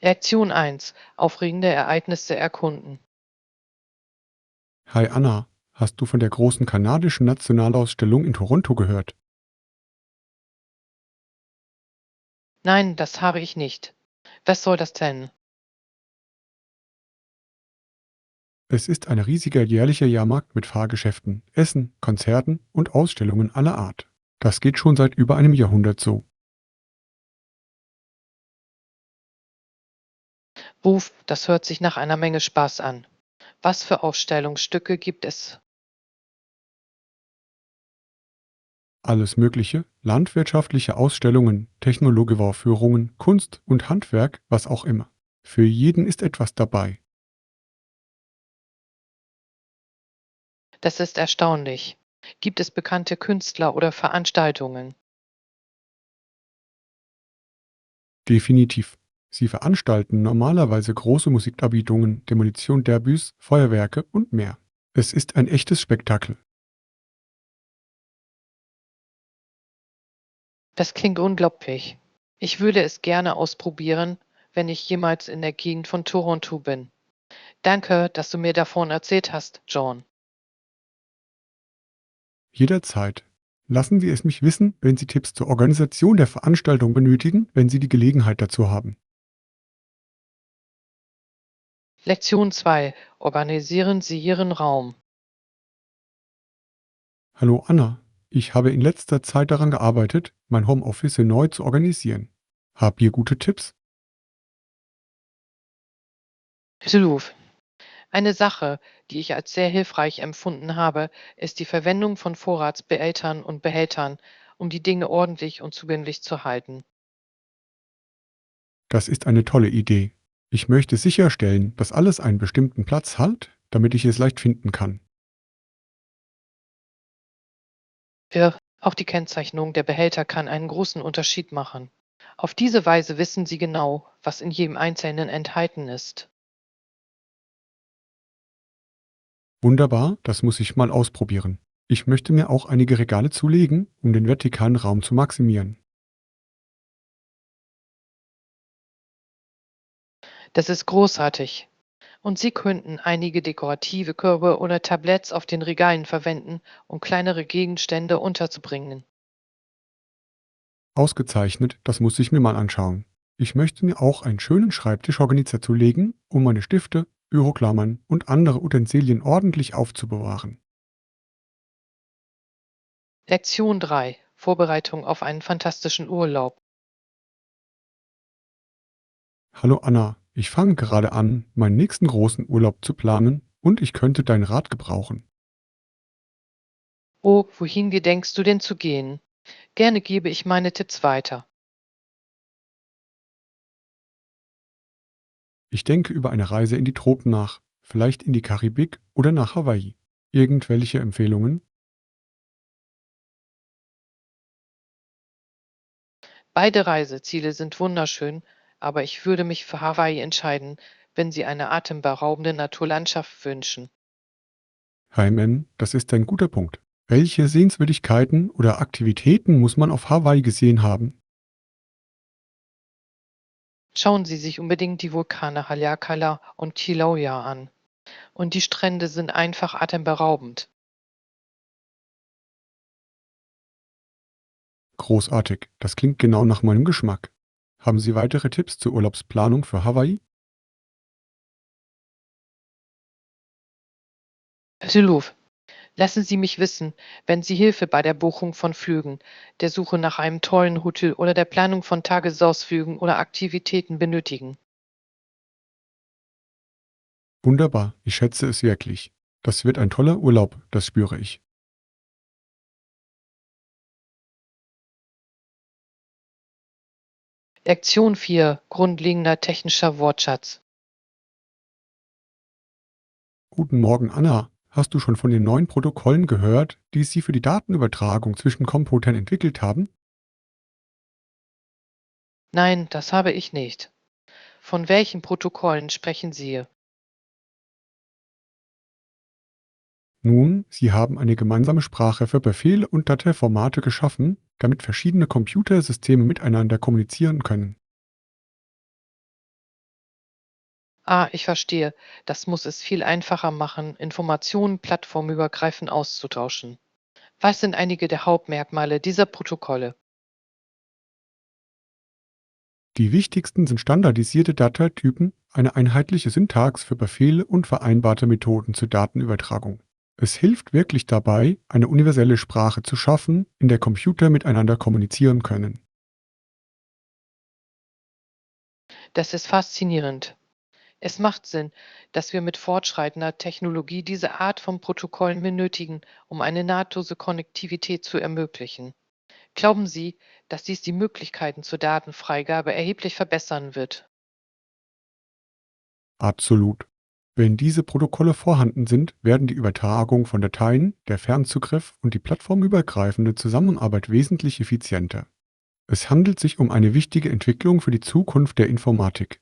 Reaktion eins: Aufregende Ereignisse erkunden. Hi Anna, hast du von der großen kanadischen Nationalausstellung in Toronto gehört? Nein, das habe ich nicht. Was soll das denn? Es ist ein riesiger jährlicher Jahrmarkt mit Fahrgeschäften, Essen, Konzerten und Ausstellungen aller Art. Das geht schon seit über einem Jahrhundert so. Ruf, das hört sich nach einer Menge Spaß an. Was für Ausstellungsstücke gibt es? Alles Mögliche, landwirtschaftliche Ausstellungen, Technologievorführungen, Kunst und Handwerk, was auch immer. Für jeden ist etwas dabei. Das ist erstaunlich. Gibt es bekannte Künstler oder Veranstaltungen? Definitiv. Sie veranstalten normalerweise große Musikdarbietungen, Demolition-Derbys, Feuerwerke und mehr. Es ist ein echtes Spektakel. Das klingt unglaublich. Ich würde es gerne ausprobieren, wenn ich jemals in der Gegend von Toronto bin. Danke, dass du mir davon erzählt hast, John. Jederzeit. Lassen Sie es mich wissen, wenn Sie Tipps zur Organisation der Veranstaltung benötigen, wenn Sie die Gelegenheit dazu haben. Lektion 2: Organisieren Sie Ihren Raum. Hallo Anna, ich habe in letzter Zeit daran gearbeitet, mein Homeoffice neu zu organisieren. Habt ihr gute Tipps? Absolut. Eine Sache, die ich als sehr hilfreich empfunden habe, ist die Verwendung von Vorratsbehältern und Behältern, um die Dinge ordentlich und zugänglich zu halten. Das ist eine tolle Idee. Ich möchte sicherstellen, dass alles einen bestimmten Platz hat, damit ich es leicht finden kann. Auch die Kennzeichnung der Behälter kann einen großen Unterschied machen. Auf diese Weise wissen Sie genau, was in jedem Einzelnen enthalten ist. Wunderbar, das muss ich mal ausprobieren. Ich möchte mir auch einige Regale zulegen, um den vertikalen Raum zu maximieren. Das ist großartig. Und Sie könnten einige dekorative Körbe oder Tabletts auf den Regalen verwenden, um kleinere Gegenstände unterzubringen. Ausgezeichnet, das muss ich mir mal anschauen. Ich möchte mir auch einen schönen Schreibtisch zulegen, um meine Stifte, Büroklammern und andere Utensilien ordentlich aufzubewahren. Lektion 3: Vorbereitung auf einen fantastischen Urlaub. Hallo Anna, ich fange gerade an, meinen nächsten großen Urlaub zu planen und ich könnte deinen Rat gebrauchen. Oh, wohin gedenkst du denn zu gehen? Gerne gebe ich meine Tipps weiter. Ich denke über eine Reise in die Tropen nach, vielleicht in die Karibik oder nach Hawaii. Irgendwelche Empfehlungen? Beide Reiseziele sind wunderschön, aber ich würde mich für Hawaii entscheiden, wenn Sie eine atemberaubende Naturlandschaft wünschen. Heimen, das ist ein guter Punkt. Welche Sehenswürdigkeiten oder Aktivitäten muss man auf Hawaii gesehen haben? Schauen Sie sich unbedingt die Vulkane Haleakala und Kilauea an. Und die Strände sind einfach atemberaubend. Großartig, das klingt genau nach meinem Geschmack. Haben Sie weitere Tipps zur Urlaubsplanung für Hawaii? Absolut. Lassen Sie mich wissen, wenn Sie Hilfe bei der Buchung von Flügen, der Suche nach einem tollen Hotel oder der Planung von Tagesausflügen oder Aktivitäten benötigen. Wunderbar, ich schätze es wirklich. Das wird ein toller Urlaub, das spüre ich. Lektion 4: Grundlegender technischer Wortschatz. Guten Morgen, Anna. Hast du schon von den neuen Protokollen gehört, die Sie für die Datenübertragung zwischen Computern entwickelt haben? Nein, das habe ich nicht. Von welchen Protokollen sprechen Sie? Nun, Sie haben eine gemeinsame Sprache für Befehle und Dateiformate geschaffen, damit verschiedene Computersysteme miteinander kommunizieren können. Ah, ich verstehe. Das muss es viel einfacher machen, Informationen plattformübergreifend auszutauschen. Was sind einige der Hauptmerkmale dieser Protokolle? Die wichtigsten sind standardisierte Dateitypen, eine einheitliche Syntax für Befehle und vereinbarte Methoden zur Datenübertragung. Es hilft wirklich dabei, eine universelle Sprache zu schaffen, in der Computer miteinander kommunizieren können. Das ist faszinierend. Es macht Sinn, dass wir mit fortschreitender Technologie diese Art von Protokollen benötigen, um eine nahtlose Konnektivität zu ermöglichen. Glauben Sie, dass dies die Möglichkeiten zur Datenfreigabe erheblich verbessern wird? Absolut. Wenn diese Protokolle vorhanden sind, werden die Übertragung von Dateien, der Fernzugriff und die plattformübergreifende Zusammenarbeit wesentlich effizienter. Es handelt sich um eine wichtige Entwicklung für die Zukunft der Informatik.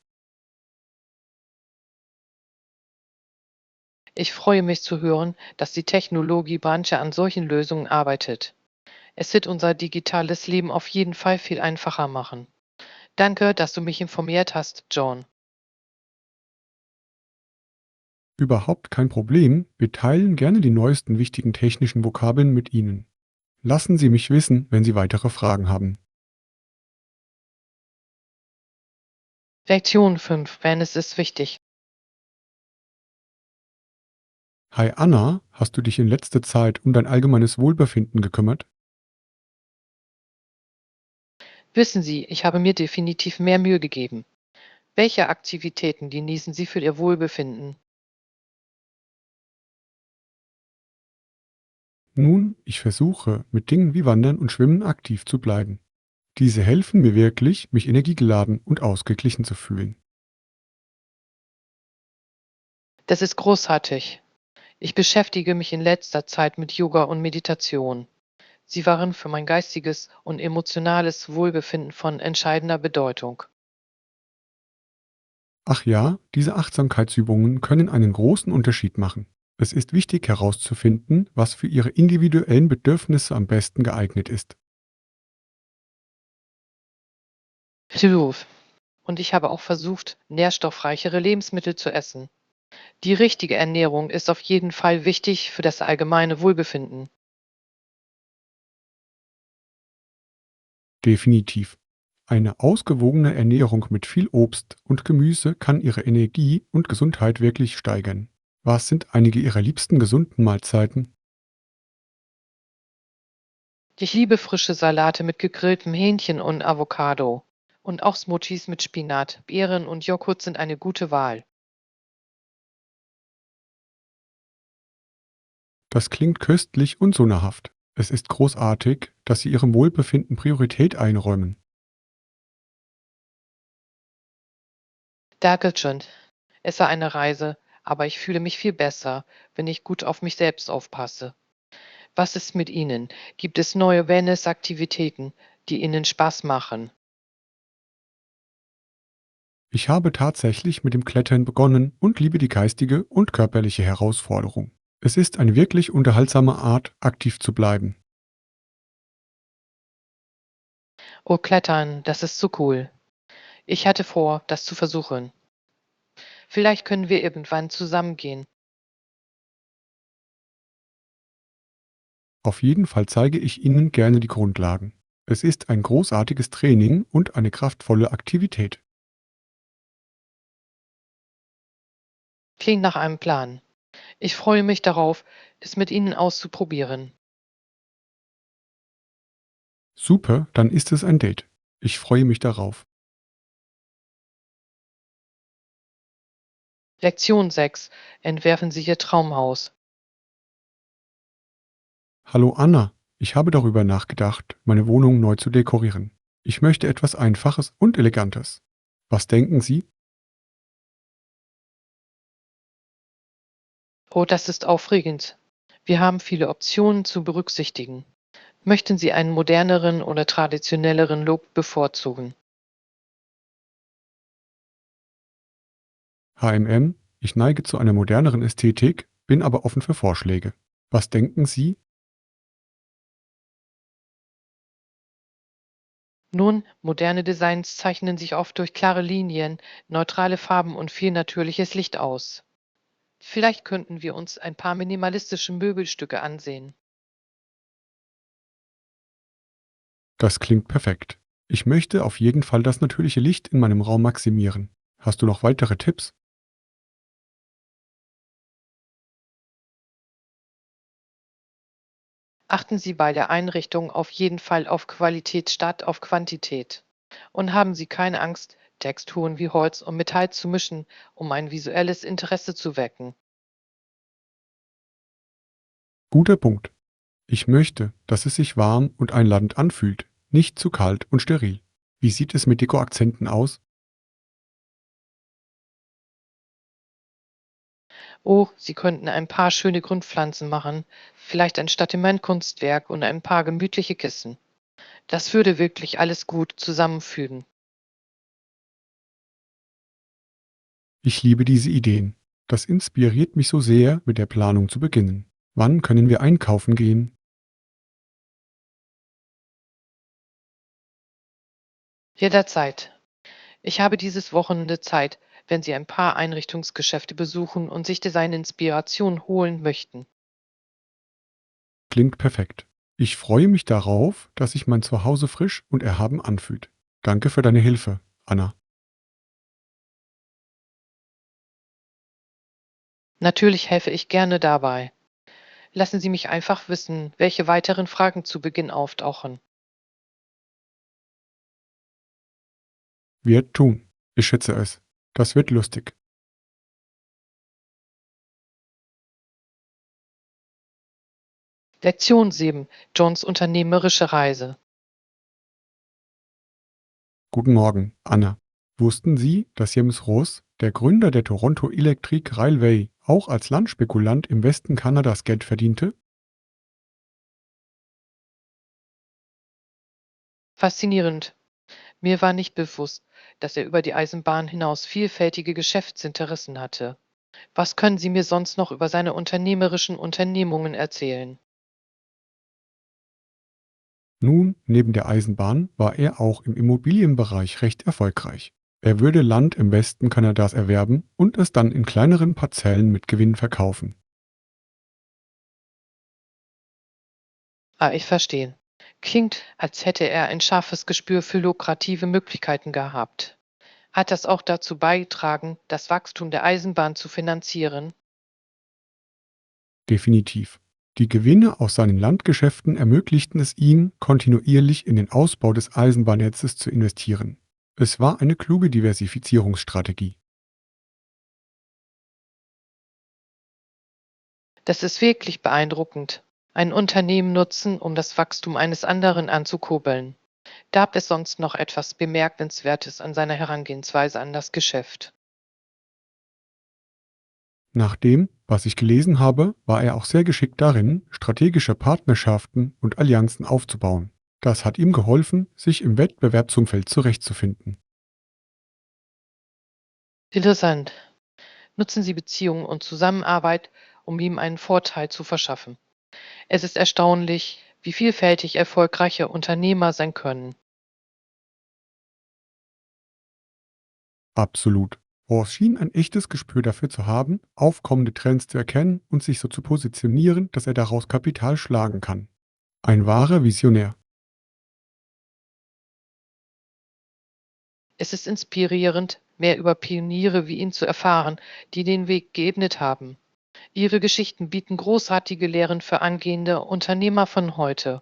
Ich freue mich zu hören, dass die Technologiebranche an solchen Lösungen arbeitet. Es wird unser digitales Leben auf jeden Fall viel einfacher machen. Danke, dass du mich informiert hast, John. Überhaupt kein Problem, wir teilen gerne die neuesten wichtigen technischen Vokabeln mit Ihnen. Lassen Sie mich wissen, wenn Sie weitere Fragen haben. Lektion 5. Fairness ist wichtig. Hi Anna, hast du dich in letzter Zeit um dein allgemeines Wohlbefinden gekümmert? Wissen Sie, ich habe mir definitiv mehr Mühe gegeben. Welche Aktivitäten genießen Sie für Ihr Wohlbefinden? Nun, ich versuche, mit Dingen wie Wandern und Schwimmen aktiv zu bleiben. Diese helfen mir wirklich, mich energiegeladen und ausgeglichen zu fühlen. Das ist großartig. Ich beschäftige mich in letzter Zeit mit Yoga und Meditation. Sie waren für mein geistiges und emotionales Wohlbefinden von entscheidender Bedeutung. Ach ja, diese Achtsamkeitsübungen können einen großen Unterschied machen. Es ist wichtig herauszufinden, was für Ihre individuellen Bedürfnisse am besten geeignet ist. Absolut. Und ich habe auch versucht, nährstoffreichere Lebensmittel zu essen. Die richtige Ernährung ist auf jeden Fall wichtig für das allgemeine Wohlbefinden. Definitiv. Eine ausgewogene Ernährung mit viel Obst und Gemüse kann Ihre Energie und Gesundheit wirklich steigern. Was sind einige Ihrer liebsten gesunden Mahlzeiten? Ich liebe frische Salate mit gegrilltem Hähnchen und Avocado. Und auch Smoothies mit Spinat, Beeren und Joghurt sind eine gute Wahl. Das klingt köstlich und so nahrhaft. Es ist großartig, dass Sie Ihrem Wohlbefinden Priorität einräumen. Dankeschön. Es war eine Reise, aber ich fühle mich viel besser, wenn ich gut auf mich selbst aufpasse. Was ist mit Ihnen? Gibt es neue Wellness-Aktivitäten, die Ihnen Spaß machen? Ich habe tatsächlich mit dem Klettern begonnen und liebe die geistige und körperliche Herausforderung. Es ist eine wirklich unterhaltsame Art, aktiv zu bleiben. Oh, Klettern, das ist so cool. Ich hatte vor, das zu versuchen. Vielleicht können wir irgendwann zusammengehen. Auf jeden Fall zeige ich Ihnen gerne die Grundlagen. Es ist ein großartiges Training und eine kraftvolle Aktivität. Klingt nach einem Plan. Ich freue mich darauf, es mit Ihnen auszuprobieren. Super, dann ist es ein Date. Ich freue mich darauf. Lektion 6. Entwerfen Sie Ihr Traumhaus. Hallo Anna, ich habe darüber nachgedacht, meine Wohnung neu zu dekorieren. Ich möchte etwas Einfaches und Elegantes. Was denken Sie? Oh, das ist aufregend. Wir haben viele Optionen zu berücksichtigen. Möchten Sie einen moderneren oder traditionelleren Look bevorzugen? HMM, ich neige zu einer moderneren Ästhetik, bin aber offen für Vorschläge. Was denken Sie? Nun, moderne Designs zeichnen sich oft durch klare Linien, neutrale Farben und viel natürliches Licht aus. Vielleicht könnten wir uns ein paar minimalistische Möbelstücke ansehen. Das klingt perfekt. Ich möchte auf jeden Fall das natürliche Licht in meinem Raum maximieren. Hast du noch weitere Tipps? Achten Sie bei der Einrichtung auf jeden Fall auf Qualität statt auf Quantität. Und haben Sie keine Angst, Texturen wie Holz und Metall zu mischen, um ein visuelles Interesse zu wecken. Guter Punkt. Ich möchte, dass es sich warm und einladend anfühlt, nicht zu kalt und steril. Wie sieht es mit Dekoakzenten aus? Oh, Sie könnten ein paar schöne Grundpflanzen machen, vielleicht ein Statimentkunstwerk und ein paar gemütliche Kissen. Das würde wirklich alles gut zusammenfügen. Ich liebe diese Ideen. Das inspiriert mich so sehr, mit der Planung zu beginnen. Wann können wir einkaufen gehen? Jederzeit. Ich habe dieses Wochenende Zeit, wenn Sie ein paar Einrichtungsgeschäfte besuchen und sich Designinspiration holen möchten. Klingt perfekt. Ich freue mich darauf, dass sich mein Zuhause frisch und erhaben anfühlt. Danke für deine Hilfe, Anna. Natürlich helfe ich gerne dabei. Lassen Sie mich einfach wissen, welche weiteren Fragen zu Beginn auftauchen. Wird tun. Ich schätze es. Das wird lustig. Lektion 7. Johns unternehmerische Reise. Guten Morgen, Anna. Wussten Sie, dass James Ross, der Gründer der Toronto Electric Railway, auch als Landspekulant im Westen Kanadas Geld verdiente? Faszinierend. Mir war nicht bewusst, dass er über die Eisenbahn hinaus vielfältige Geschäftsinteressen hatte. Was können Sie mir sonst noch über seine unternehmerischen Unternehmungen erzählen? Nun, neben der Eisenbahn war er auch im Immobilienbereich recht erfolgreich. Er würde Land im Westen Kanadas erwerben und es dann in kleineren Parzellen mit Gewinn verkaufen. Ah, ich verstehe. Klingt, als hätte er ein scharfes Gespür für lukrative Möglichkeiten gehabt. Hat das auch dazu beigetragen, das Wachstum der Eisenbahn zu finanzieren? Definitiv. Die Gewinne aus seinen Landgeschäften ermöglichten es ihm, kontinuierlich in den Ausbau des Eisenbahnnetzes zu investieren. Es war eine kluge Diversifizierungsstrategie. Das ist wirklich beeindruckend. Ein Unternehmen nutzen, um das Wachstum eines anderen anzukurbeln. Gab es sonst noch etwas Bemerkenswertes an seiner Herangehensweise an das Geschäft? Nach dem, was ich gelesen habe, war er auch sehr geschickt darin, strategische Partnerschaften und Allianzen aufzubauen. Das hat ihm geholfen, sich im Wettbewerbsumfeld zurechtzufinden. Interessant. Nutzen Sie Beziehungen und Zusammenarbeit, um ihm einen Vorteil zu verschaffen. Es ist erstaunlich, wie vielfältig erfolgreiche Unternehmer sein können. Absolut. Ross schien ein echtes Gespür dafür zu haben, aufkommende Trends zu erkennen und sich so zu positionieren, dass er daraus Kapital schlagen kann. Ein wahrer Visionär. Es ist inspirierend, mehr über Pioniere wie ihn zu erfahren, die den Weg geebnet haben. Ihre Geschichten bieten großartige Lehren für angehende Unternehmer von heute.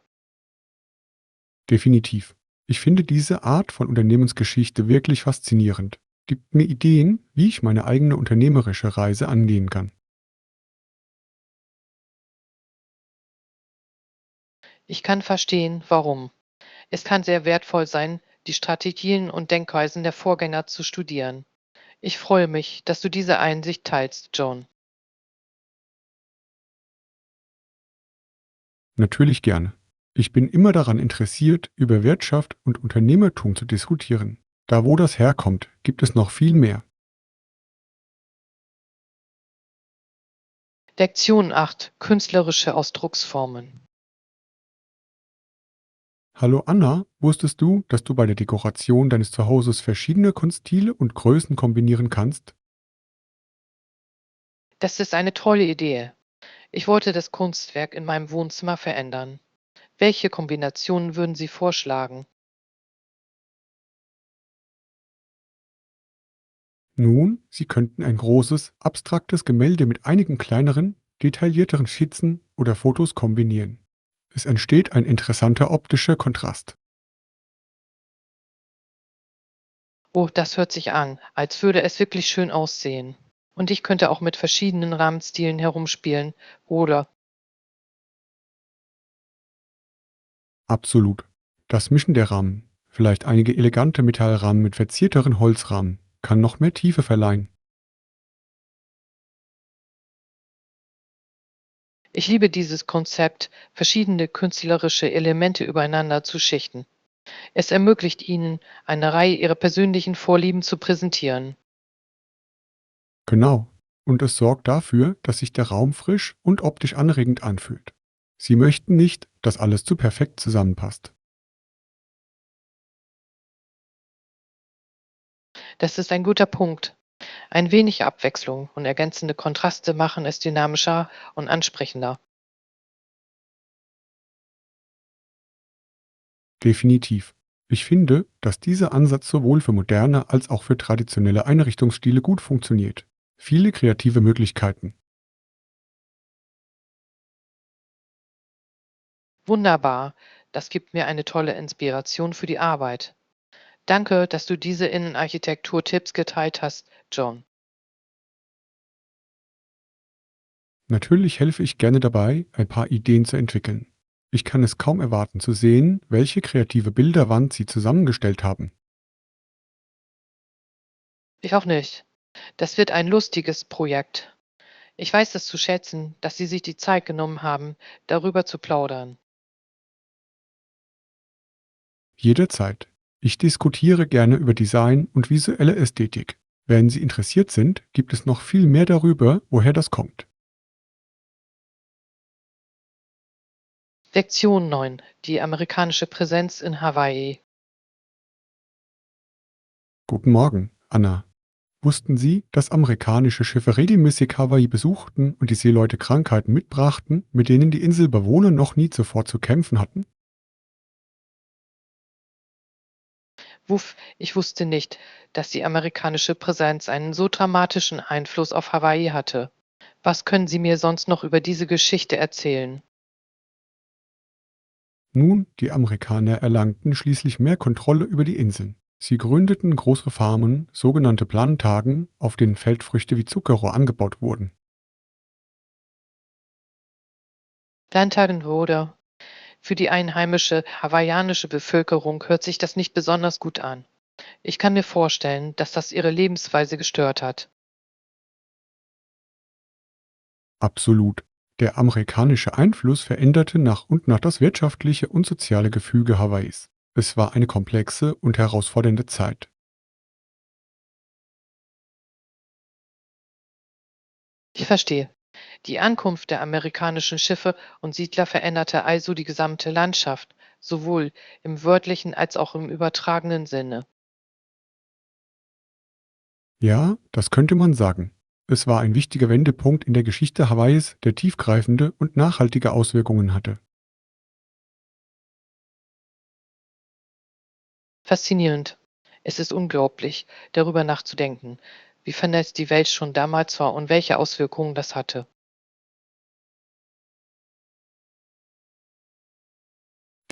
Definitiv. Ich finde diese Art von Unternehmensgeschichte wirklich faszinierend. Gibt mir Ideen, wie ich meine eigene unternehmerische Reise angehen kann. Ich kann verstehen, warum. Es kann sehr wertvoll sein, die Strategien und Denkweisen der Vorgänger zu studieren. Ich freue mich, dass du diese Einsicht teilst, John. Natürlich gerne. Ich bin immer daran interessiert, über Wirtschaft und Unternehmertum zu diskutieren. Da wo das herkommt, gibt es noch viel mehr. Lektion 8. Künstlerische Ausdrucksformen. Hallo Anna, wusstest du, dass du bei der Dekoration deines Zuhauses verschiedene Kunststile und Größen kombinieren kannst? Das ist eine tolle Idee. Ich wollte das Kunstwerk in meinem Wohnzimmer verändern. Welche Kombinationen würden Sie vorschlagen? Nun, Sie könnten ein großes, abstraktes Gemälde mit einigen kleineren, detaillierteren Skizzen oder Fotos kombinieren. Es entsteht ein interessanter optischer Kontrast. Oh, das hört sich an, als würde es wirklich schön aussehen. Und ich könnte auch mit verschiedenen Rahmenstilen herumspielen, oder? Absolut. Das Mischen der Rahmen, vielleicht einige elegante Metallrahmen mit verzierteren Holzrahmen, kann noch mehr Tiefe verleihen. Ich liebe dieses Konzept, verschiedene künstlerische Elemente übereinander zu schichten. Es ermöglicht Ihnen, eine Reihe Ihrer persönlichen Vorlieben zu präsentieren. Genau. Und es sorgt dafür, dass sich der Raum frisch und optisch anregend anfühlt. Sie möchten nicht, dass alles zu perfekt zusammenpasst. Das ist ein guter Punkt. Ein wenig Abwechslung und ergänzende Kontraste machen es dynamischer und ansprechender. Definitiv. Ich finde, dass dieser Ansatz sowohl für moderne als auch für traditionelle Einrichtungsstile gut funktioniert. Viele kreative Möglichkeiten. Wunderbar, das gibt mir eine tolle Inspiration für die Arbeit. Danke, dass du diese Innenarchitektur-Tipps geteilt hast, John. Natürlich helfe ich gerne dabei, ein paar Ideen zu entwickeln. Ich kann es kaum erwarten zu sehen, welche kreative Bilderwand Sie zusammengestellt haben. Ich auch nicht. Das wird ein lustiges Projekt. Ich weiß es zu schätzen, dass Sie sich die Zeit genommen haben, darüber zu plaudern. Jederzeit. Ich diskutiere gerne über Design und visuelle Ästhetik. Wenn Sie interessiert sind, gibt es noch viel mehr darüber, woher das kommt. Lektion 9: Die amerikanische Präsenz in Hawaii. Guten Morgen, Anna. Wussten Sie, dass amerikanische Schiffe regelmäßig Hawaii besuchten und die Seeleute Krankheiten mitbrachten, mit denen die Inselbewohner noch nie zuvor zu kämpfen hatten? Wuff, ich wusste nicht, dass die amerikanische Präsenz einen so dramatischen Einfluss auf Hawaii hatte. Was können Sie mir sonst noch über diese Geschichte erzählen? Nun, die Amerikaner erlangten schließlich mehr Kontrolle über die Inseln. Sie gründeten große Farmen, sogenannte Plantagen, auf denen Feldfrüchte wie Zuckerrohr angebaut wurden. Plantagen wurde. Für die einheimische hawaiianische Bevölkerung hört sich das nicht besonders gut an. Ich kann mir vorstellen, dass das ihre Lebensweise gestört hat. Absolut. Der amerikanische Einfluss veränderte nach und nach das wirtschaftliche und soziale Gefüge Hawaiis. Es war eine komplexe und herausfordernde Zeit. Ich verstehe. Die Ankunft der amerikanischen Schiffe und Siedler veränderte also die gesamte Landschaft, sowohl im wörtlichen als auch im übertragenen Sinne. Ja, das könnte man sagen. Es war ein wichtiger Wendepunkt in der Geschichte Hawaiis, der tiefgreifende und nachhaltige Auswirkungen hatte. Faszinierend. Es ist unglaublich, darüber nachzudenken, wie vernetzt die Welt schon damals war und welche Auswirkungen das hatte.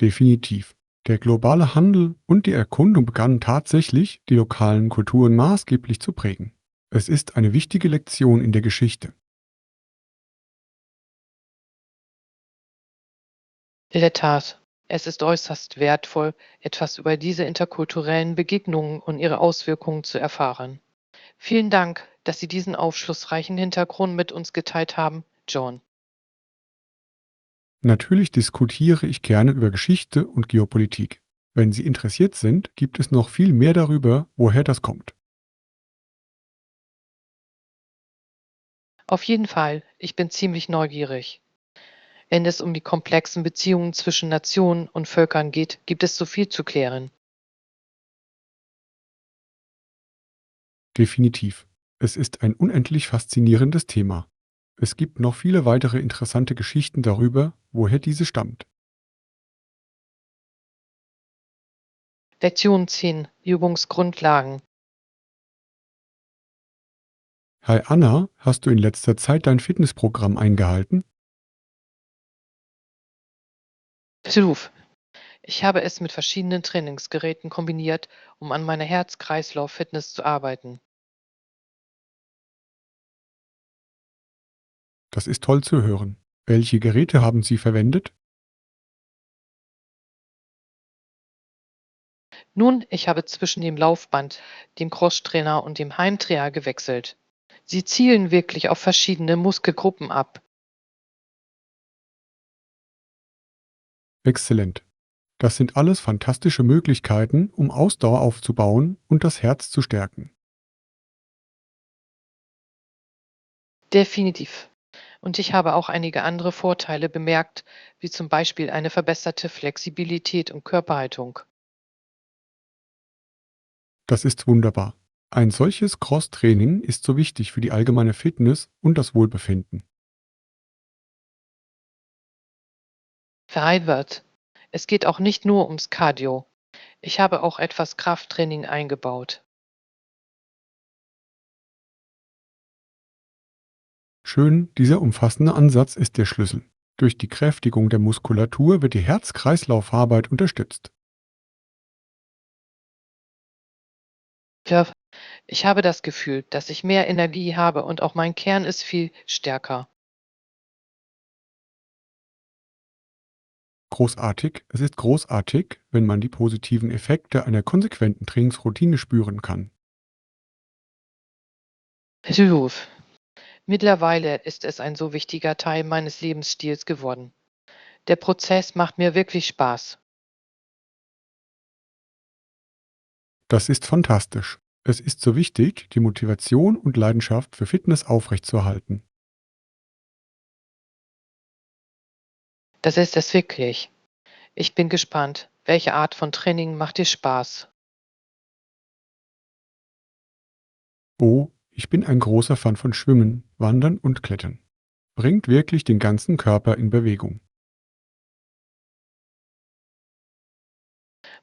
Definitiv. Der globale Handel und die Erkundung begannen tatsächlich, die lokalen Kulturen maßgeblich zu prägen. Es ist eine wichtige Lektion in der Geschichte. In der Tat, es ist äußerst wertvoll, etwas über diese interkulturellen Begegnungen und ihre Auswirkungen zu erfahren. Vielen Dank, dass Sie diesen aufschlussreichen Hintergrund mit uns geteilt haben, John. Natürlich diskutiere ich gerne über Geschichte und Geopolitik. Wenn Sie interessiert sind, gibt es noch viel mehr darüber, woher das kommt. Auf jeden Fall, ich bin ziemlich neugierig. Wenn es um die komplexen Beziehungen zwischen Nationen und Völkern geht, gibt es so viel zu klären. Definitiv. Es ist ein unendlich faszinierendes Thema. Es gibt noch viele weitere interessante Geschichten darüber, woher diese stammt. Lektion 10. Übungsgrundlagen. Hi Anna, hast du in letzter Zeit dein Fitnessprogramm eingehalten? Ruf. Ich habe es mit verschiedenen Trainingsgeräten kombiniert, um an meiner Herz-Kreislauf-Fitness zu arbeiten. Das ist toll zu hören. Welche Geräte haben Sie verwendet? Nun, ich habe zwischen dem Laufband, dem Crosstrainer und dem Heimtrainer gewechselt. Sie zielen wirklich auf verschiedene Muskelgruppen ab. Exzellent. Das sind alles fantastische Möglichkeiten, um Ausdauer aufzubauen und das Herz zu stärken. Definitiv. Und ich habe auch einige andere Vorteile bemerkt, wie zum Beispiel eine verbesserte Flexibilität und Körperhaltung. Das ist wunderbar. Ein solches Cross-Training ist so wichtig für die allgemeine Fitness und das Wohlbefinden. Vereinbart. Es geht auch nicht nur ums Cardio. Ich habe auch etwas Krafttraining eingebaut. Schön, dieser umfassende Ansatz ist der Schlüssel. Durch die Kräftigung der Muskulatur wird die Herz-Kreislauf-Arbeit unterstützt. Ja, ich habe das Gefühl, dass ich mehr Energie habe und auch mein Kern ist viel stärker. Großartig, es ist großartig, wenn man die positiven Effekte einer konsequenten Trainingsroutine spüren kann. Ruf. Mittlerweile ist es ein so wichtiger Teil meines Lebensstils geworden. Der Prozess macht mir wirklich Spaß. Das ist fantastisch. Es ist so wichtig, die Motivation und Leidenschaft für Fitness aufrechtzuerhalten. Das ist es wirklich. Ich bin gespannt. Welche Art von Training macht dir Spaß? Oh, ich bin ein großer Fan von Schwimmen, Wandern und Klettern. Bringt wirklich den ganzen Körper in Bewegung.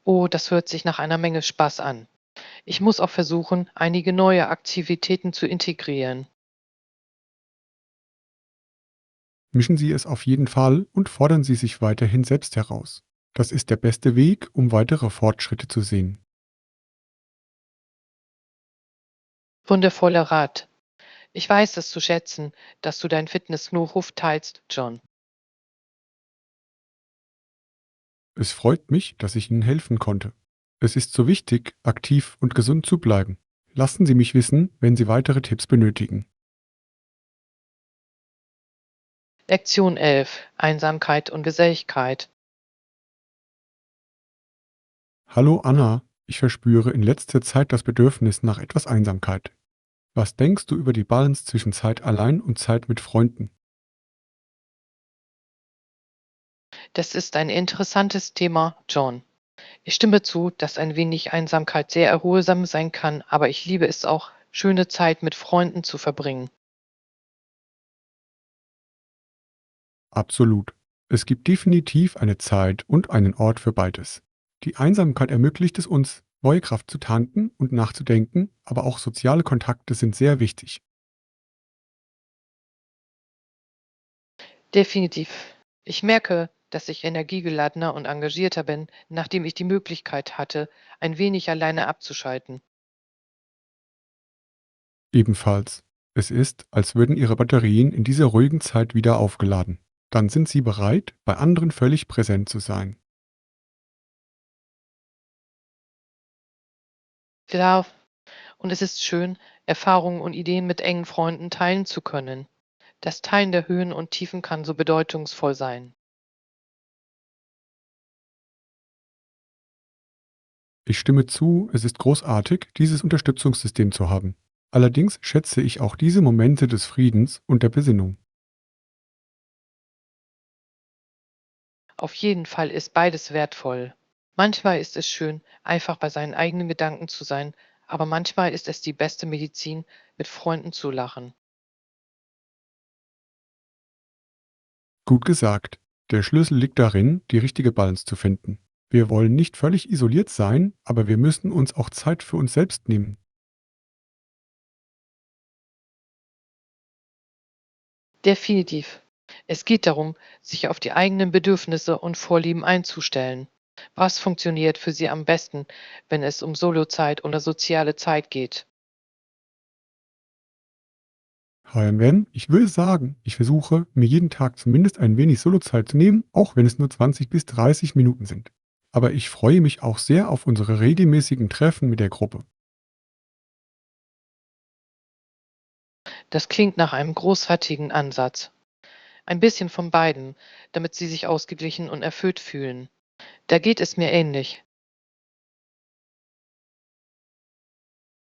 Oh, das hört sich nach einer Menge Spaß an. Ich muss auch versuchen, einige neue Aktivitäten zu integrieren. Mischen Sie es auf jeden Fall und fordern Sie sich weiterhin selbst heraus. Das ist der beste Weg, um weitere Fortschritte zu sehen. Wundervoller Rat. Ich weiß es zu schätzen, dass du dein Fitness-Know-how teilst, John. Es freut mich, dass ich Ihnen helfen konnte. Es ist so wichtig, aktiv und gesund zu bleiben. Lassen Sie mich wissen, wenn Sie weitere Tipps benötigen. Lektion 11. Einsamkeit und Geselligkeit. Hallo Anna, ich verspüre in letzter Zeit das Bedürfnis nach etwas Einsamkeit. Was denkst du über die Balance zwischen Zeit allein und Zeit mit Freunden? Das ist ein interessantes Thema, John. Ich stimme zu, dass ein wenig Einsamkeit sehr erholsam sein kann, aber ich liebe es auch, schöne Zeit mit Freunden zu verbringen. Absolut. Es gibt definitiv eine Zeit und einen Ort für beides. Die Einsamkeit ermöglicht es uns, neue Kraft zu tanken und nachzudenken, aber auch soziale Kontakte sind sehr wichtig. Definitiv. Ich merke, dass ich energiegeladener und engagierter bin, nachdem ich die Möglichkeit hatte, ein wenig alleine abzuschalten. Ebenfalls. Es ist, als würden Ihre Batterien in dieser ruhigen Zeit wieder aufgeladen. Dann sind Sie bereit, bei anderen völlig präsent zu sein. Klar, und es ist schön, Erfahrungen und Ideen mit engen Freunden teilen zu können. Das Teilen der Höhen und Tiefen kann so bedeutungsvoll sein. Ich stimme zu, es ist großartig, dieses Unterstützungssystem zu haben. Allerdings schätze ich auch diese Momente des Friedens und der Besinnung. Auf jeden Fall ist beides wertvoll. Manchmal ist es schön, einfach bei seinen eigenen Gedanken zu sein, aber manchmal ist es die beste Medizin, mit Freunden zu lachen. Gut gesagt. Der Schlüssel liegt darin, die richtige Balance zu finden. Wir wollen nicht völlig isoliert sein, aber wir müssen uns auch Zeit für uns selbst nehmen. Definitiv. Es geht darum, sich auf die eigenen Bedürfnisse und Vorlieben einzustellen. Was funktioniert für Sie am besten, wenn es um Solozeit oder soziale Zeit geht? HMN, ich will sagen, ich versuche, mir jeden Tag zumindest ein wenig Solozeit zu nehmen, auch wenn es nur 20 bis 30 Minuten sind. Aber ich freue mich auch sehr auf unsere regelmäßigen Treffen mit der Gruppe. Das klingt nach einem großartigen Ansatz. Ein bisschen von beiden, damit Sie sich ausgeglichen und erfüllt fühlen. Da geht es mir ähnlich.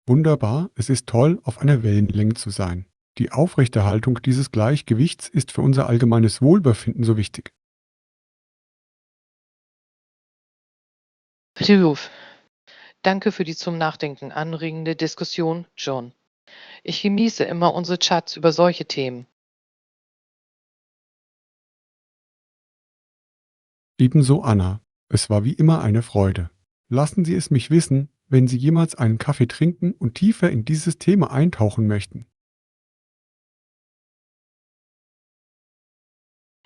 Wunderbar, es ist toll, auf einer Wellenlänge zu sein. Die Aufrechterhaltung dieses Gleichgewichts ist für unser allgemeines Wohlbefinden so wichtig. Triumph. Danke für die zum Nachdenken anregende Diskussion, John. Ich genieße immer unsere Chats über solche Themen. Ebenso Anna. Es war wie immer eine Freude. Lassen Sie es mich wissen, wenn Sie jemals einen Kaffee trinken und tiefer in dieses Thema eintauchen möchten.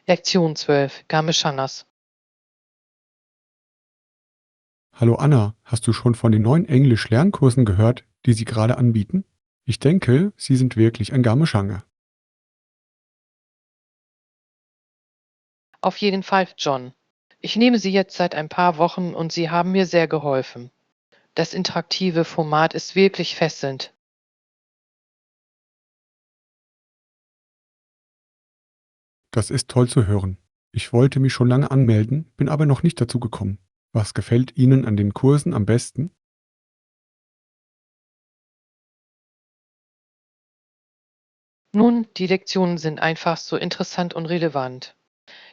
Lektion 12. Gameshanas. Hallo Anna, hast du schon von den neuen Englisch-Lernkursen gehört, die Sie gerade anbieten? Ich denke, sie sind wirklich ein Gameshange. Auf jeden Fall, John. Ich nehme sie jetzt seit ein paar Wochen und sie haben mir sehr geholfen. Das interaktive Format ist wirklich fesselnd. Das ist toll zu hören. Ich wollte mich schon lange anmelden, bin aber noch nicht dazu gekommen. Was gefällt Ihnen an den Kursen am besten? Nun, die Lektionen sind einfach so interessant und relevant.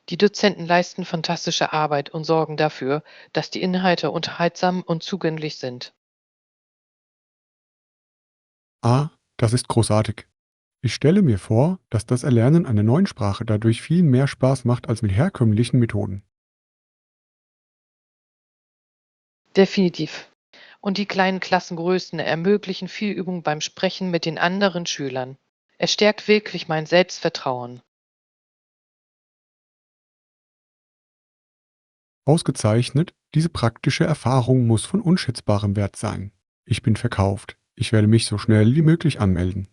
Die Dozenten leisten fantastische Arbeit und sorgen dafür, dass die Inhalte unterhaltsam und zugänglich sind. Ah, das ist großartig. Ich stelle mir vor, dass das Erlernen einer neuen Sprache dadurch viel mehr Spaß macht als mit herkömmlichen Methoden. Definitiv. Und die kleinen Klassengrößen ermöglichen viel Übung beim Sprechen mit den anderen Schülern. Es stärkt wirklich mein Selbstvertrauen. Ausgezeichnet, diese praktische Erfahrung muss von unschätzbarem Wert sein. Ich bin verkauft. Ich werde mich so schnell wie möglich anmelden.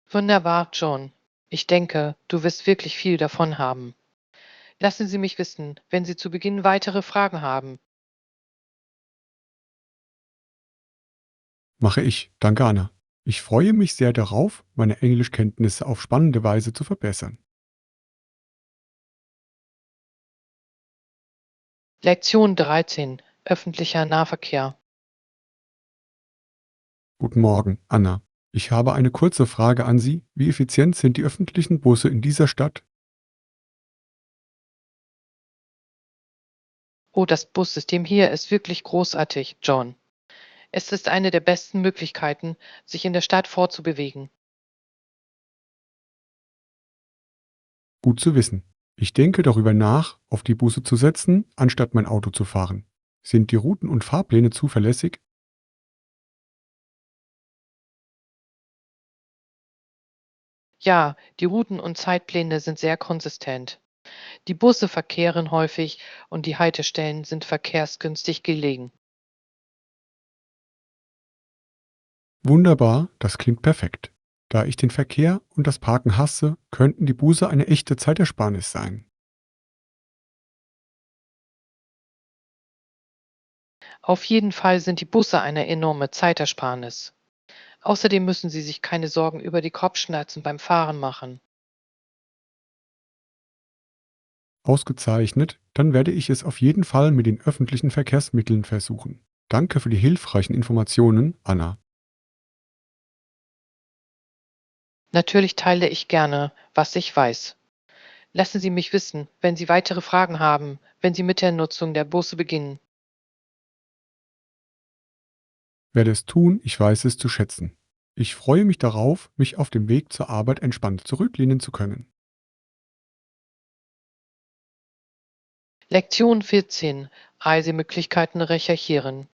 Wunderbar, John. Ich denke, du wirst wirklich viel davon haben. Lassen Sie mich wissen, wenn Sie zu Beginn weitere Fragen haben. Mache ich. Danke, Anna. Ich freue mich sehr darauf, meine Englischkenntnisse auf spannende Weise zu verbessern. Lektion 13. Öffentlicher Nahverkehr. Guten Morgen, Anna. Ich habe eine kurze Frage an Sie. Wie effizient sind die öffentlichen Busse in dieser Stadt? Oh, das Bussystem hier ist wirklich großartig, John. Es ist eine der besten Möglichkeiten, sich in der Stadt fortzubewegen. Gut zu wissen. Ich denke darüber nach, auf die Busse zu setzen, anstatt mein Auto zu fahren. Sind die Routen und Fahrpläne zuverlässig? Ja, die Routen und Zeitpläne sind sehr konsistent. Die Busse verkehren häufig und die Haltestellen sind verkehrsgünstig gelegen. Wunderbar, das klingt perfekt. Da ich den Verkehr und das Parken hasse, könnten die Busse eine echte Zeitersparnis sein. Auf jeden Fall sind die Busse eine enorme Zeitersparnis. Außerdem müssen Sie sich keine Sorgen über die Kopfschmerzen beim Fahren machen. Ausgezeichnet, dann werde ich es auf jeden Fall mit den öffentlichen Verkehrsmitteln versuchen. Danke für die hilfreichen Informationen, Anna. Natürlich teile ich gerne, was ich weiß. Lassen Sie mich wissen, wenn Sie weitere Fragen haben, wenn Sie mit der Nutzung der Busse beginnen. Werde es tun, ich weiß es zu schätzen. Ich freue mich darauf, mich auf dem Weg zur Arbeit entspannt zurücklehnen zu können. Lektion 14. Reisemöglichkeiten recherchieren.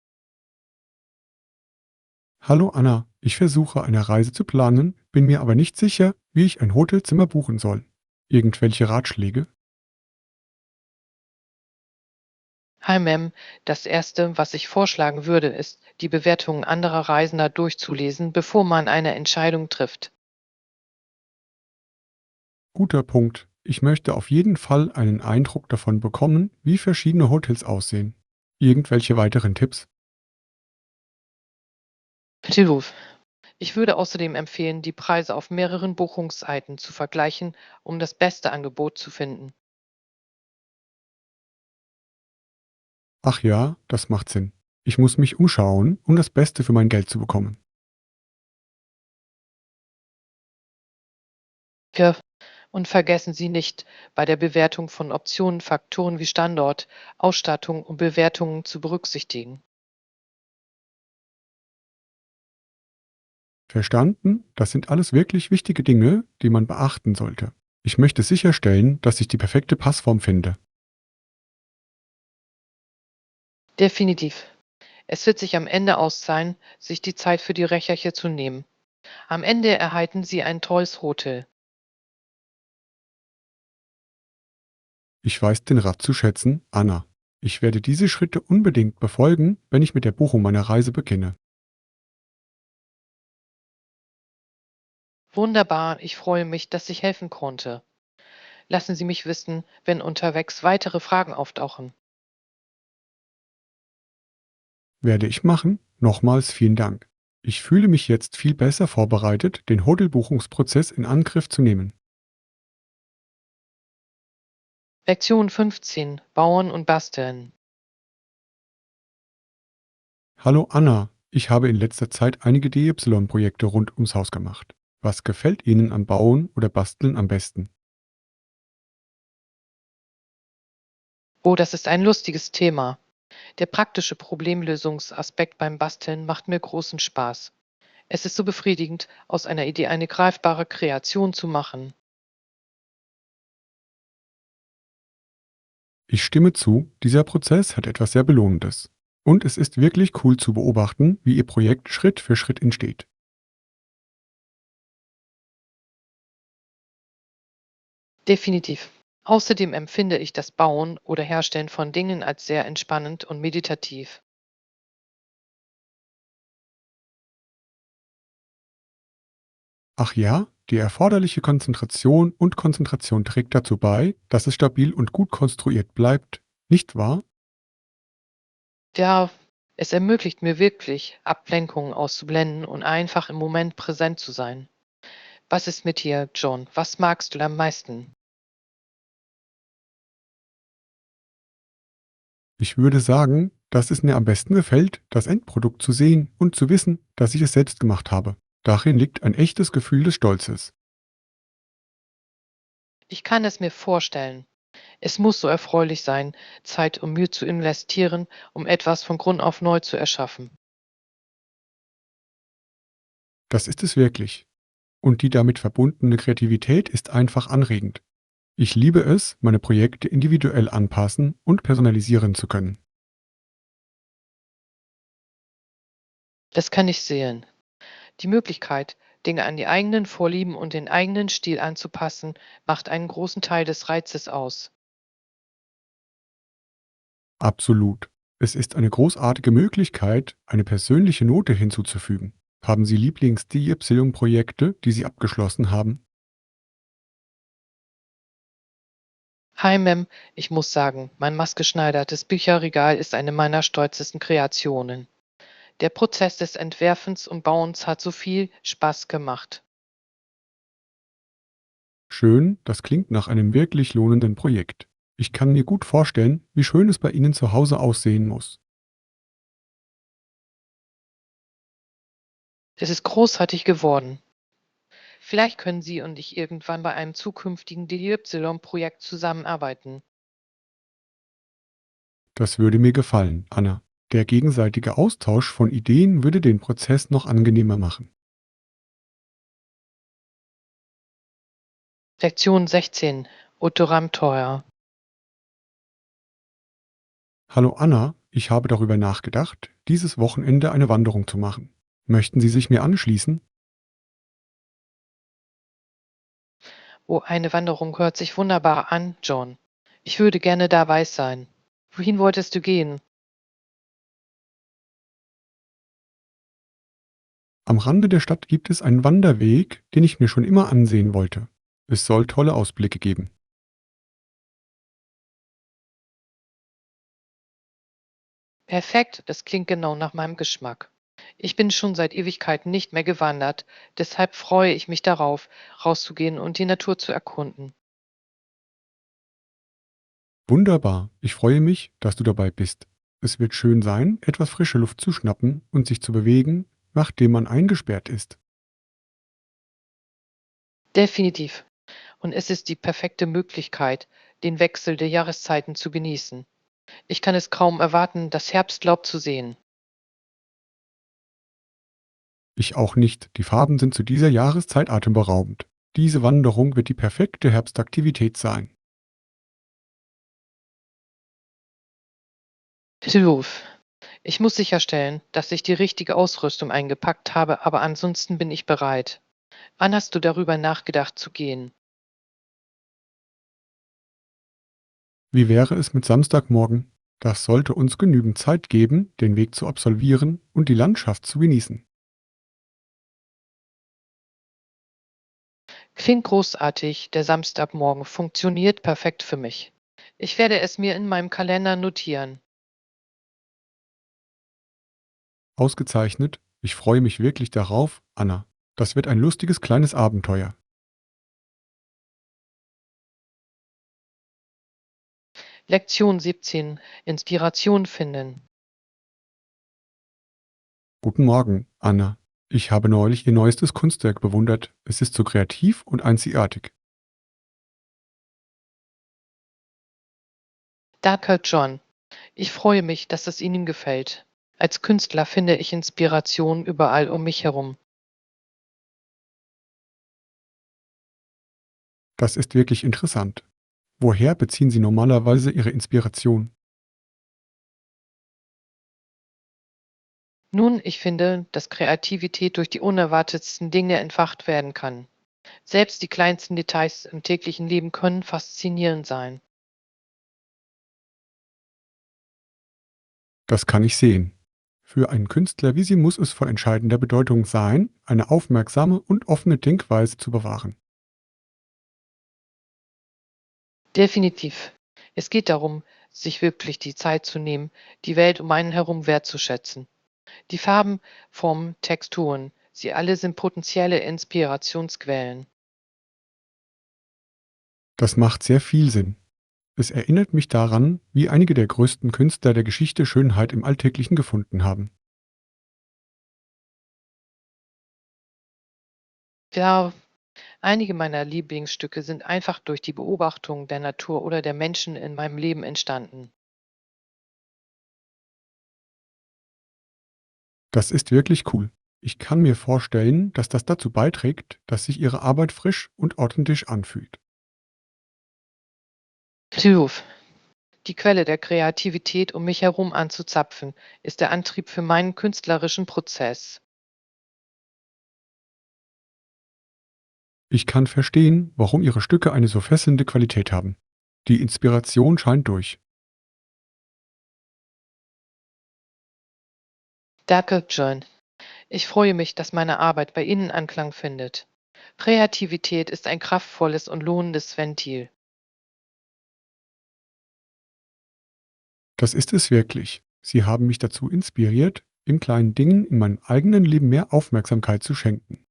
Hallo Anna, ich versuche eine Reise zu planen, bin mir aber nicht sicher, wie ich ein Hotelzimmer buchen soll. Irgendwelche Ratschläge? Hi Mem, das Erste, was ich vorschlagen würde, ist, die Bewertungen anderer Reisender durchzulesen, bevor man eine Entscheidung trifft. Guter Punkt. Ich möchte auf jeden Fall einen Eindruck davon bekommen, wie verschiedene Hotels aussehen. Irgendwelche weiteren Tipps? Bitte ruf. Ich würde außerdem empfehlen, die Preise auf mehreren Buchungsseiten zu vergleichen, um das beste Angebot zu finden. Ach ja, das macht Sinn. Ich muss mich umschauen, um das Beste für mein Geld zu bekommen. Ja, und vergessen Sie nicht, bei der Bewertung von Optionen Faktoren wie Standort, Ausstattung und Bewertungen zu berücksichtigen. Verstanden? Das sind alles wirklich wichtige Dinge, die man beachten sollte. Ich möchte sicherstellen, dass ich die perfekte Passform finde. Definitiv. Es wird sich am Ende auszahlen, sich die Zeit für die Recherche zu nehmen. Am Ende erhalten Sie ein tolles Hotel. Ich weiß den Rat zu schätzen, Anna. Ich werde diese Schritte unbedingt befolgen, wenn ich mit der Buchung meiner Reise beginne. Wunderbar, ich freue mich, dass ich helfen konnte. Lassen Sie mich wissen, wenn unterwegs weitere Fragen auftauchen. Werde ich machen. Nochmals vielen Dank. Ich fühle mich jetzt viel besser vorbereitet, den Hotelbuchungsprozess in Angriff zu nehmen. Lektion 15. Bauen und Basteln. Hallo Anna, ich habe in letzter Zeit einige DY-Projekte rund ums Haus gemacht. Was gefällt Ihnen am Bauen oder Basteln am besten? Oh, das ist ein lustiges Thema. Der praktische Problemlösungsaspekt beim Basteln macht mir großen Spaß. Es ist so befriedigend, aus einer Idee eine greifbare Kreation zu machen. Ich stimme zu, dieser Prozess hat etwas sehr Belohnendes. Und es ist wirklich cool zu beobachten, wie Ihr Projekt Schritt für Schritt entsteht. Definitiv. Außerdem empfinde ich das Bauen oder Herstellen von Dingen als sehr entspannend und meditativ. Ach ja, die erforderliche Konzentration und Konzentration trägt dazu bei, dass es stabil und gut konstruiert bleibt, nicht wahr? Ja, es ermöglicht mir wirklich, Ablenkungen auszublenden und einfach im Moment präsent zu sein. Was ist mit dir, John? Was magst du am meisten? Ich würde sagen, dass es mir am besten gefällt, das Endprodukt zu sehen und zu wissen, dass ich es selbst gemacht habe. Darin liegt ein echtes Gefühl des Stolzes. Ich kann es mir vorstellen. Es muss so erfreulich sein, Zeit und Mühe zu investieren, um etwas von Grund auf neu zu erschaffen. Das ist es wirklich. Und die damit verbundene Kreativität ist einfach anregend. Ich liebe es, meine Projekte individuell anpassen und personalisieren zu können. Das kann ich sehen. Die Möglichkeit, Dinge an die eigenen Vorlieben und den eigenen Stil anzupassen, macht einen großen Teil des Reizes aus. Absolut. Es ist eine großartige Möglichkeit, eine persönliche Note hinzuzufügen. Haben Sie Lieblings-DY-Projekte, die Sie abgeschlossen haben? Hi Mem, ich muss sagen, mein maßgeschneidertes Bücherregal ist eine meiner stolzesten Kreationen. Der Prozess des Entwerfens und Bauens hat so viel Spaß gemacht. Schön, das klingt nach einem wirklich lohnenden Projekt. Ich kann mir gut vorstellen, wie schön es bei Ihnen zu Hause aussehen muss. Es ist großartig geworden. Vielleicht können Sie und ich irgendwann bei einem zukünftigen DY-Projekt zusammenarbeiten. Das würde mir gefallen, Anna. Der gegenseitige Austausch von Ideen würde den Prozess noch angenehmer machen. Lektion 16. Otto-Ramteuer. Hallo Anna, ich habe darüber nachgedacht, dieses Wochenende eine Wanderung zu machen. Möchten Sie sich mir anschließen? Oh, eine Wanderung hört sich wunderbar an, John. Ich würde gerne dabei sein. Wohin wolltest du gehen? Am Rande der Stadt gibt es einen Wanderweg, den ich mir schon immer ansehen wollte. Es soll tolle Ausblicke geben. Perfekt, das klingt genau nach meinem Geschmack. Ich bin schon seit Ewigkeiten nicht mehr gewandert, deshalb freue ich mich darauf, rauszugehen und die Natur zu erkunden. Wunderbar, ich freue mich, dass du dabei bist. Es wird schön sein, etwas frische Luft zu schnappen und sich zu bewegen, nachdem man eingesperrt ist. Definitiv. Und es ist die perfekte Möglichkeit, den Wechsel der Jahreszeiten zu genießen. Ich kann es kaum erwarten, das Herbstlaub zu sehen. Ich auch nicht, die Farben sind zu dieser Jahreszeit atemberaubend. Diese Wanderung wird die perfekte Herbstaktivität sein. Ruf. Ich muss sicherstellen, dass ich die richtige Ausrüstung eingepackt habe, aber ansonsten bin ich bereit. Wann hast du darüber nachgedacht zu gehen? Wie wäre es mit Samstagmorgen? Das sollte uns genügend Zeit geben, den Weg zu absolvieren und die Landschaft zu genießen. Klingt großartig, der Samstagmorgen funktioniert perfekt für mich. Ich werde es mir in meinem Kalender notieren. Ausgezeichnet, ich freue mich wirklich darauf, Anna. Das wird ein lustiges kleines Abenteuer. Lektion 17. Inspiration finden. Guten Morgen, Anna. Ich habe neulich Ihr neuestes Kunstwerk bewundert. Es ist so kreativ und einzigartig. Danke, John. Ich freue mich, dass es Ihnen gefällt. Als Künstler finde ich Inspiration überall um mich herum. Das ist wirklich interessant. Woher beziehen Sie normalerweise Ihre Inspiration? Nun, ich finde, dass Kreativität durch die unerwartetsten Dinge entfacht werden kann. Selbst die kleinsten Details im täglichen Leben können faszinierend sein. Das kann ich sehen. Für einen Künstler wie Sie muss es von entscheidender Bedeutung sein, eine aufmerksame und offene Denkweise zu bewahren. Definitiv. Es geht darum, sich wirklich die Zeit zu nehmen, die Welt um einen herum wertzuschätzen. Die Farben, Formen, Texturen, sie alle sind potenzielle Inspirationsquellen. Das macht sehr viel Sinn. Es erinnert mich daran, wie einige der größten Künstler der Geschichte Schönheit im Alltäglichen gefunden haben. Ja, einige meiner Lieblingsstücke sind einfach durch die Beobachtung der Natur oder der Menschen in meinem Leben entstanden. Das ist wirklich cool. Ich kann mir vorstellen, dass das dazu beiträgt, dass sich Ihre Arbeit frisch und authentisch anfühlt. Triumph. Die Quelle der Kreativität, um mich herum anzuzapfen, ist der Antrieb für meinen künstlerischen Prozess. Ich kann verstehen, warum Ihre Stücke eine so fesselnde Qualität haben. Die Inspiration scheint durch. Danke, John. Ich freue mich, dass meine Arbeit bei Ihnen Anklang findet. Kreativität ist ein kraftvolles und lohnendes Ventil. Das ist es wirklich. Sie haben mich dazu inspiriert, in kleinen Dingen in meinem eigenen Leben mehr Aufmerksamkeit zu schenken.